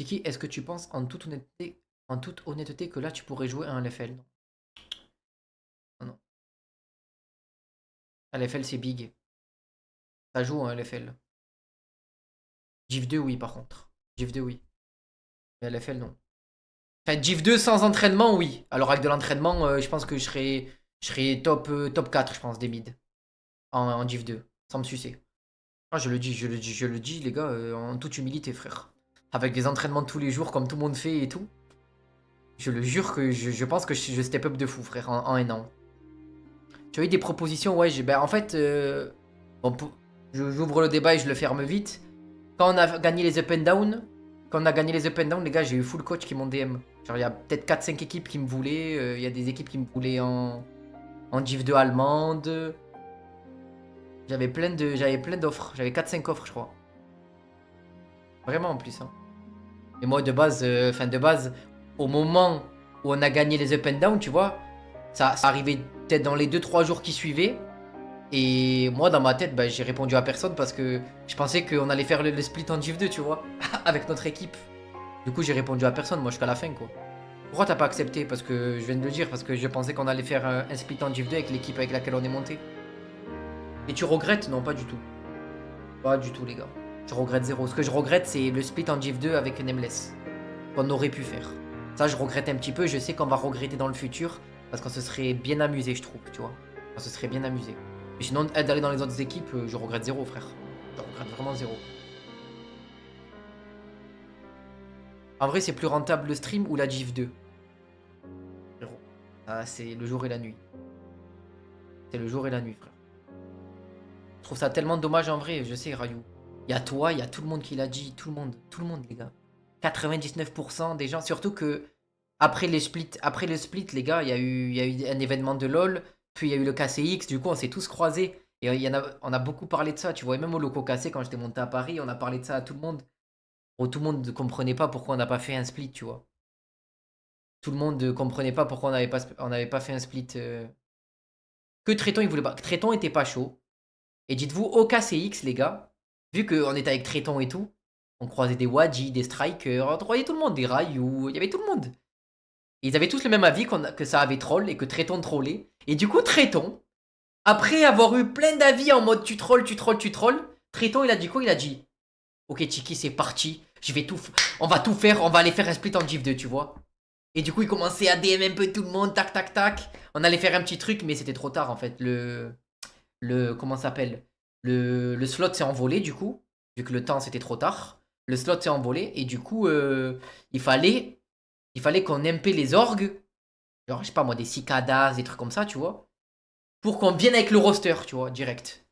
Tiki, est-ce que tu penses en toute honnêteté que là tu pourrais jouer à un LFL? Non, non, non. Un LFL c'est big. Ça joue un LFL. Div 2 oui par contre. Div 2 oui. Mais LFL non. Enfin Div 2 sans entraînement oui. Alors avec de l'entraînement je pense que je serais top 4 je pense des mid. En Div 2. Sans me sucer. Ah, je le dis, je le dis les gars en toute humilité frère. Avec des entraînements tous les jours comme tout le monde fait et tout. Je le jure que je pense que je step up de fou frère en un an. Tu as eu des propositions, ouais, ben, en fait, bon, j'ouvre le débat et je le ferme vite. Quand on a gagné les up and down, les gars, j'ai eu full coach qui m'ont DM. Genre, il y a peut-être 4-5 équipes qui me voulaient, il y a des équipes qui me voulaient en Div 2 allemande. J'avais plein d'offres, j'avais 4-5 offres, je crois. Vraiment en plus, hein. Et moi, de base, au moment où on a gagné les up and down, tu vois, ça arrivait peut-être dans les 2-3 jours qui suivaient. Et moi, dans ma tête, bah, j'ai répondu à personne parce que je pensais qu'on allait faire le split en Div 2, tu vois, avec notre équipe. Du coup, j'ai répondu à personne, moi, jusqu'à la fin, quoi. Pourquoi t'as pas accepté? Parce que je viens de le dire, parce que je pensais qu'on allait faire un split en Div 2 avec l'équipe avec laquelle on est monté. Et tu regrettes? Non, pas du tout. Pas du tout, les gars. Je regrette zéro. Ce que je regrette, c'est le split en Div 2 avec Nameless. Qu'on aurait pu faire. Ça, je regrette un petit peu. Je sais qu'on va regretter dans le futur. Parce qu'on se serait bien amusé, je trouve, tu vois. On se serait bien amusé. Mais sinon, d'aller dans les autres équipes, je regrette zéro, frère. Je regrette vraiment zéro. En vrai, c'est plus rentable le stream ou la Div 2. Frérot. Ah, c'est le jour et la nuit. C'est le jour et la nuit, frère. Je trouve ça tellement dommage en vrai, je sais, Rayou. Il y a toi, il y a tout le monde qui l'a dit, tout le monde, les gars. 99% des gens, surtout que après le split, les gars, il y a eu un événement de LoL, puis il y a eu le KCX, du coup on s'est tous croisés. Et on a beaucoup parlé de ça, tu vois, et même au Loco KC, quand j'étais monté à Paris, on a parlé de ça à tout le monde. Bon, tout le monde ne comprenait pas pourquoi on n'a pas fait un split, tu vois. Tout le monde ne comprenait pas pourquoi on n'avait pas fait un split. Que Tréton, il voulait pas. Tréton était pas chaud. Et dites-vous, au KCX, les gars, vu qu'on était avec Tréton et tout, on croisait des Wadji, des Strikers, on croisait tout le monde, des Rayou, il y avait tout le monde. Et ils avaient tous le même avis que ça avait troll et que Tréton trollait. Et du coup, Tréton, après avoir eu plein d'avis en mode tu trolls, tu trolls, tu trolls, Tréton, il a dit quoi? Il a dit ok, Tiki, c'est parti, on va tout faire, on va aller faire un split en Div 2, tu vois. Et du coup, il commençait à DM un peu tout le monde, tac, tac, tac. On allait faire un petit truc, mais c'était trop tard en fait. Comment ça s'appelle? Le slot s'est envolé du coup, vu que le temps c'était trop tard. Le slot s'est envolé et du coup, il fallait, il fallait qu'on MP les orgues, genre je sais pas moi, des cicadas, des trucs comme ça, tu vois, pour qu'on vienne avec le roster, tu vois, direct.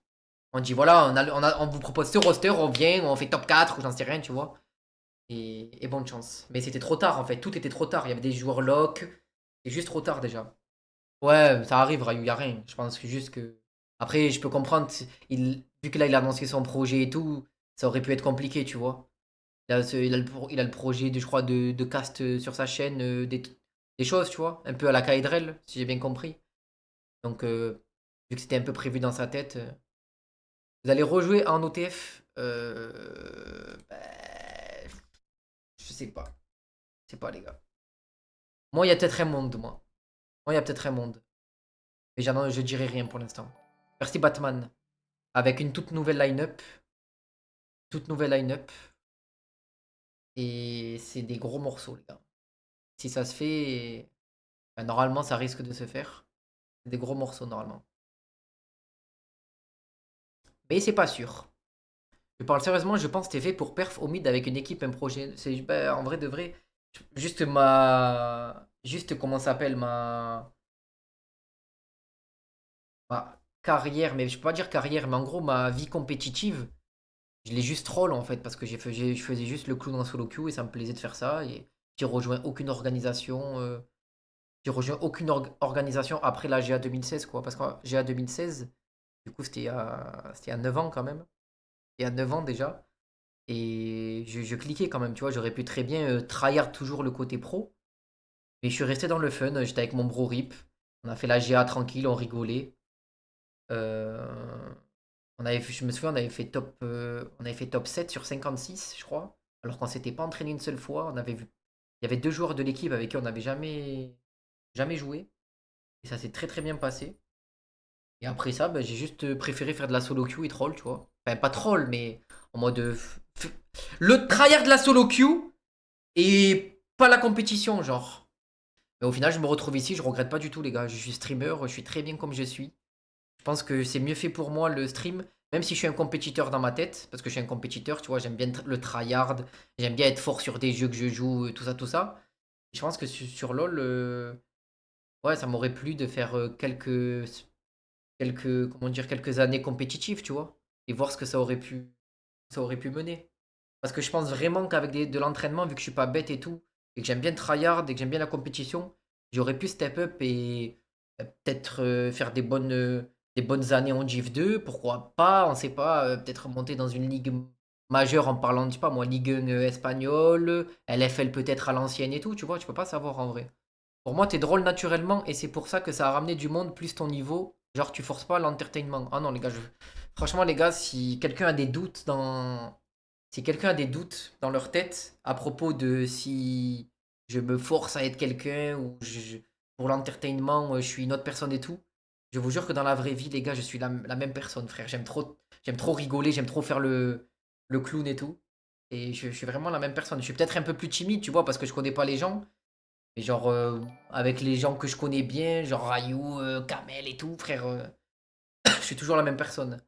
On dit voilà, on vous propose ce roster, on vient, on fait top 4 ou j'en sais rien, tu vois. Et bonne chance. Mais c'était trop tard en fait, tout était trop tard. Il y avait des joueurs lock, c'est juste trop tard déjà. Ouais, ça arrive, Ryu, y a rien. Je pense que juste que. Après, je peux comprendre, vu que là, il a annoncé son projet et tout, ça aurait pu être compliqué, tu vois. Il a le projet, je crois, de cast sur sa chaîne, des choses, tu vois. Un peu à la Kaedrel, si j'ai bien compris. Donc, vu que c'était un peu prévu dans sa tête, vous allez rejouer en OTF. Je sais pas. Je sais pas, les gars. Moi, il y a peut-être un monde, moi. Moi, il y a peut-être un monde. Mais je dirai rien pour l'instant. Merci, Batman. Avec une toute nouvelle line-up. Toute nouvelle line-up. Et c'est des gros morceaux, les gars. Si ça se fait, ben, normalement, ça risque de se faire. C'est des gros morceaux, normalement. Mais c'est pas sûr. Je parle sérieusement, je pense que t'es fait pour perf au mid avec une équipe, un projet. Ben, en vrai de vrai, juste Juste comment ça s'appelle ma carrière, mais je peux pas dire carrière, mais en gros, ma vie compétitive. Je l'ai juste troll en fait parce que je faisais juste le clown en solo queue et ça me plaisait de faire ça et j'ai rejoint aucune organisation organisation après la GA 2016 quoi parce que GA 2016 du coup c'était il y a 9 ans quand même. Il y a 9 ans déjà et je cliquais quand même tu vois j'aurais pu très bien tryhard toujours le côté pro mais je suis resté dans le fun, j'étais avec mon bro Rip, on a fait la GA tranquille, on rigolait. Euh, je me souviens on avait fait top 7 sur 56 je crois. Alors qu'on s'était pas entraîné une seule fois. On avait vu. Il y avait deux joueurs de l'équipe avec qui on n'avait jamais joué. Et ça s'est très très bien passé. Et après ça, bah, j'ai juste préféré faire de la solo queue et troll, tu vois. Enfin, pas troll, mais en mode. Le tryhard de la solo queue et pas la compétition, genre. Mais au final, je me retrouve ici, je regrette pas du tout, les gars. Je suis streamer, je suis très bien comme je suis. Je pense que c'est mieux fait pour moi le stream, même si je suis un compétiteur dans ma tête, parce que je suis un compétiteur, tu vois, j'aime bien le tryhard, j'aime bien être fort sur des jeux que je joue, tout ça, tout ça. Je pense que sur LoL, ouais, ça m'aurait plu de faire comment dire, quelques années compétitives, tu vois, et voir ce que ça aurait pu mener. Parce que je pense vraiment qu'avec de l'entraînement, vu que je suis pas bête et tout, et que j'aime bien tryhard et que j'aime bien la compétition, j'aurais pu step up et peut-être faire des bonnes années en Div 2, pourquoi pas, on sait pas, peut-être monter dans une ligue majeure en parlant, je sais pas moi, Ligue 1 espagnole, LFL peut-être à l'ancienne et tout, tu vois, tu peux pas savoir en vrai. Pour moi, t'es drôle naturellement et c'est pour ça que ça a ramené du monde plus ton niveau. Genre, tu forces pas l'entertainment. Ah non, les gars, franchement, les gars, si quelqu'un a des doutes dans leur tête à propos de si je me force à être quelqu'un ou pour l'entertainment, je suis une autre personne et tout, je vous jure que dans la vraie vie, les gars, je suis la même personne, frère. J'aime trop rigoler, j'aime trop faire le clown et tout. Et je suis vraiment la même personne. Je suis peut-être un peu plus timide, tu vois, parce que je connais pas les gens. Mais genre, avec les gens que je connais bien, genre Rayou, Kamel et tout, frère, je suis toujours la même personne.